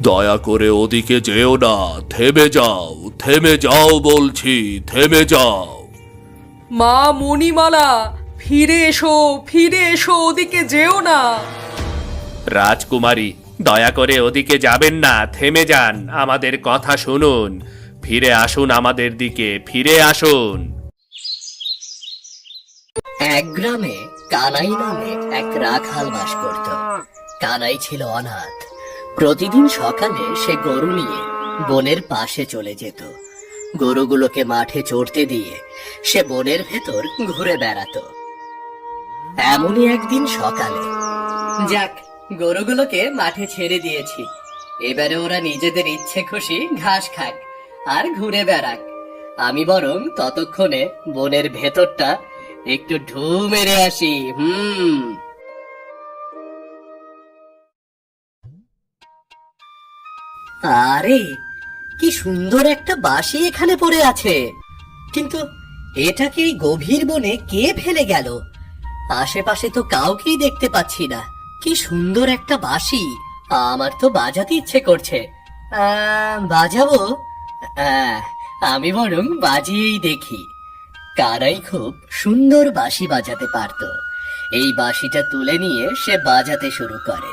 দয়া করে ওদিকে যেও না, থেমে যাও বলছি, থেমে যাও। মা মণিমালা, ফিরে এসো, ওদিকে যেও না। রাজকুমারী, দয়া করে ওদিকে যাবেন না, থেমে যান, আমাদের কথা শুনুন, ফিরে আসুন আমাদের দিকে, ফিরে আসুন। এক গ্রামে কানাই নামে এক রাখাল বাস করত। কানাই ছিল অনাথ। প্রতিদিন সকালে সে গরু নিয়ে বনের পাশে চলে যেত। গরুগুলোকে মাঠে চড়তে দিয়ে সে বনের ভেতর ঘুরে বেড়াতো। এমনই একদিন সকালে, যাক, গরুগুলোকে মাঠে ছেড়ে দিয়েছি, এবারে ওরা নিজেদের ইচ্ছে খুশি ঘাস খাক আর ঘুরে বেড়াক, আমি বরং ততক্ষণে বনের ভেতরটা একটু ঢু মেরে আসি। আরে, কি সুন্দর একটা বাঁশি এখানে পড়ে আছে, কিন্তু এটাকে এই গভীর বনে কে ফেলে গেল? আশেপাশে তো কাউকেই দেখতে পাচ্ছি না। কি সুন্দর একটা বাঁশি, আমার তো বাজাতে ইচ্ছে করছে। বাজাবো? আমি বরং বাজিয়েই দেখি। কানাই খুব সুন্দর বাঁশি বাজাতে পারত। এই বাঁশিটা তুলে নিয়ে সে বাজাতে শুরু করে।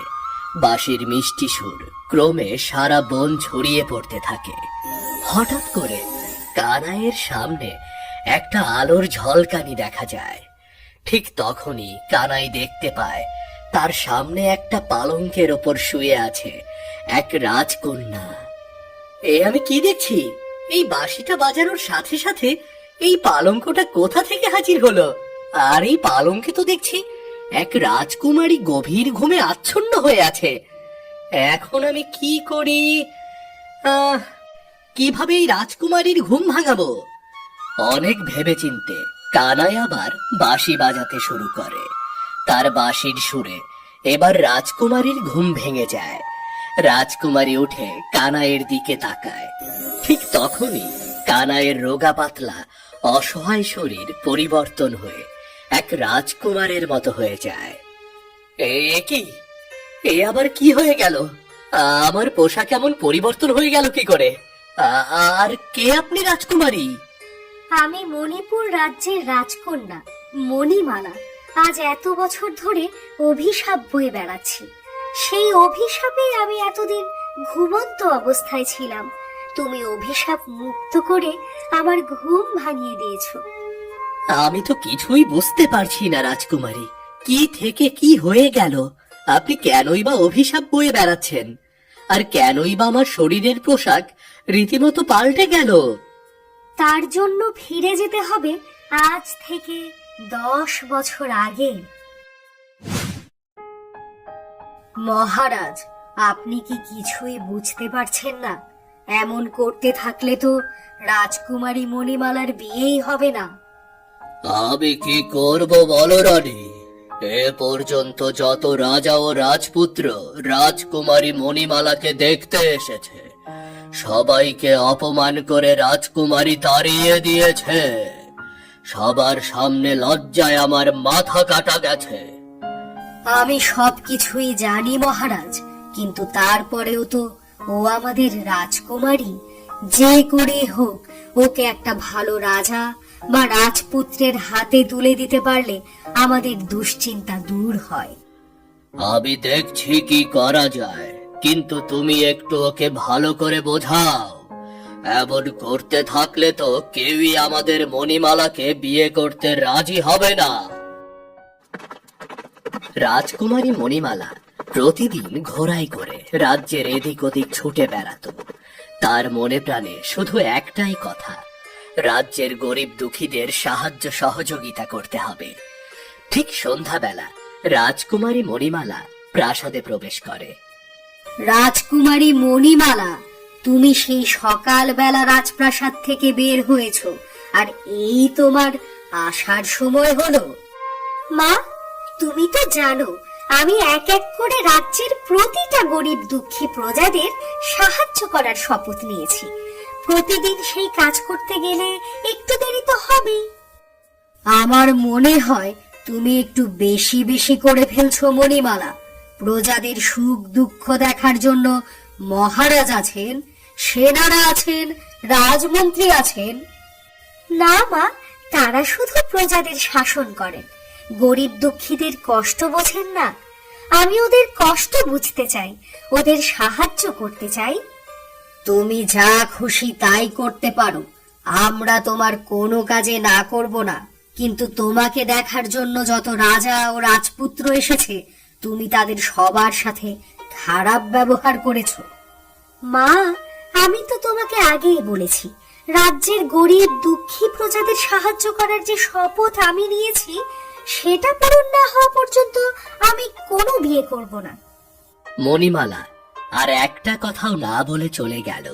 বাঁশির মিষ্টি সুর ক্রমে সারা বন ছড়িয়ে পড়তে থাকে। হঠাৎ করে কানাইয়ের সামনে একটা আলোর ঝলকানি দেখা যায়। ঠিক তখনই কানাই দেখতে পায় তার সামনে একটা পালঙ্কের ওপর শুয়ে আছে এক রাজকন্যা। আমি কি দেখছি? এই বাঁশিটা বাজানোর সাথে সাথে এই পালঙ্কটা কোথা থেকে হাজির হলো? আর এই পালঙ্কে তো দেখছি এক রাজকুমারী গভীর ঘুমে আচ্ছন্ন হয়ে আছে। এখন আমি কি করি? কিভাবে এই রাজকুমারীর ঘুম ভাঙাবো? অনেক ভেবেচিন্তে কানাই আবার বাঁশি বাজাতে শুরু করে। তার বাঁশির সুরে এবার রাজকুমারীর ঘুম ভেঙে যায়। রাজকুমারী উঠে কানাইয়ের দিকে তাকায়। ঠিক তখনই কানাইয়ের রোগা পাতলা অসহায় শরীর পরিবর্তন হয়ে এক রাজকুমারের মতো হয়ে যায়। কি? আবার কি হয়ে গেল? আমার পোশাক এমন পরিবর্তন হয়ে গেল কি করে? আর কে আপনি রাজকুমারী? আমি মণিপুর রাজ্যের রাজকন্যা মণিমালা। আজ এত বছর ধরে অভিশাপ বয়ে বেড়াচ্ছি। সেই অভিশাপে আমি এতদিন ঘুমন্ত অবস্থায় ছিলাম। তুমি অভিশাপ মুক্ত করে আমার ঘুম ভাঙিয়ে দিয়েছো। আমি তো কিছুই বুঝতে পারছি না রাজকুমারী, কি থেকে কি হয়ে গেল? আপনি কেনই বা অভিশাপ বয়ে বেড়াচ্ছেন? আর কেনই বা আমার শরীরের পোশাক রীতিমতো পাল্টে গেল? তার জন্য ফিরে যেতে হবে আজ থেকে 10 বছর আগে। মহারাজ, আপনি কি কিছুই বুঝতে পারছেন না? এমন করতে থাকলে তো রাজকুমারী মণিমালার বিয়েই হবে না। আমি কি করব বলো রানী? এ পর্যন্ত যত রাজা ও রাজপুত্র রাজকুমারী মণিমালাকে দেখতে এসেছে, সবাইকে অপমান করে রাজকুমারী তাড়িয়ে দিয়েছে। সবার সামনে লজ্জায় আমার মাথা কাটা গেছে। আমি সবকিছুই জানি মহারাজ, কিন্তু তারপরেও তো ও আমাদের রাজকুমারী। যে করে হোক ওকে একটা ভালো রাজা বা রাজপুত্রের হাতে তুলে দিতে পারলে আমাদের দুশ্চিন্তা দূর হয়। আমি দেখছি কি করা যায়, কিন্তু তুমি একটু ওকে ভালো করে বোঝাও। এমন করতে থাকলে তো কেউই আমাদের মণিমালাকে বিয়ে করতে রাজি হবে না। রাজকুমারী মণিমালা প্রতিদিন ঘোড়ায় করে রাজ্যের এদিক ওদিক ছুটে বেড়াতো। তার মনে প্রাণে শুধু একটাই কথা, রাজ্যের গরিব দুঃখীদের সাহায্য সহযোগিতা করতে হবে। ঠিক সন্ধ্যাবেলা রাজকুমারী মণিমালা প্রাসাদে প্রবেশ করে। রাজকুমারী মণিমালা, তুমি সেই সকালবেলা রাজপ্রাসাদ থেকে বের হয়েছো, আর এই তোমার আসার সময় হলো। মা, তুমি তো জানো আমি এক এক করে রাজ্যের প্রতিটা গরিব দুঃখী প্রজাদের সাহায্য করার শপথ নিয়েছি। প্রতিদিন সেই কাজ করতে গেলে একটু দেরি তো হবেই। আমার মনে হয় তুমি একটু বেশি বেশি করে ফেলছো মণিমালা। প্রজাদের সুখ দুঃখ দেখার জন্য মহারাজ আছেন, সেনারা আছেন, রাজমন্ত্রী আছেন। না মা, তারা শুধু প্রজাদের শাসন করেন, গরিব দুঃখীদের কষ্ট বোঝেন না। আমি ওদের কষ্ট বুঝতে চাই, ওদের সাহায্য করতে চাই। তুমি যা খুশি তাই করতে পারো, আমরা তোমার কোনো কাজে না করব না। কিন্তু তোমাকে দেখার জন্য যত রাজা ও রাজপুত্র এসেছে, তুমি তাদের সবার সাথে খারাপ ব্যবহার করেছো। মা, আমি তো তোমাকে আগেই বলেছি, রাজ্যের গরিব দুঃখী প্রজাদের সাহায্য করার যে শপথ আমি নিয়েছি, সেটা পূরণ না হওয়া পর্যন্ত আমি কোনো বিয়ে করব না। মণিমালা আর একটা কথাও না বলে চলে গেল।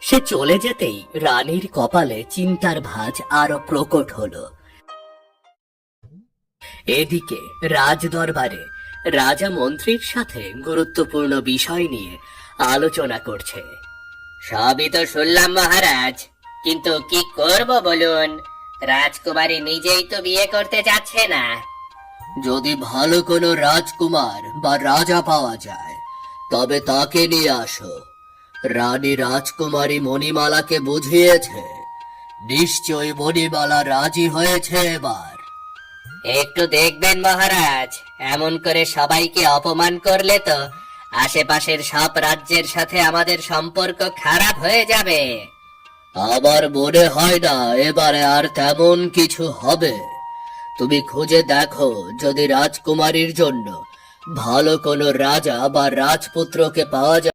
সে চলে যেতেই রানীর কপালে চিন্তার ভাঁজ আরো প্রকট হলো। এদিকে রাজদরবারে রাজা মন্ত্রীর সাথে গুরুত্বপূর্ণ বিষয় নিয়ে আলোচনা করছে। সবই তো শুনলাম মহারাজ, কিন্তু কি করব বলুন? রাজকুমারী নিজেই তো বিয়ে করতে চাচ্ছে না। যদি ভালো কোনো রাজকুমার বা রাজা পাওয়া যায় তবে তাকে নিয়ে আসো। রানী রাজকুমারী মণিমালাকে বুঝিয়েছে, নিশ্চয়ই মণিমালা রাজি হয়েছে এবার। একটু দেখবেন মহারাজ, এমন করে সবাইকে অপমান করলে তো আশেপাশের সব রাজ্যের সাথে আমাদের সম্পর্ক খারাপ হয়ে যাবে। আমার মনে হয় না এবারে আর তেমন কিছু হবে। তুমি খুঁজে দেখো, যদি রাজকুমারীর জন্য ভালো কোনো রাজা বা রাজপুত্রকে পাওয়া যায়।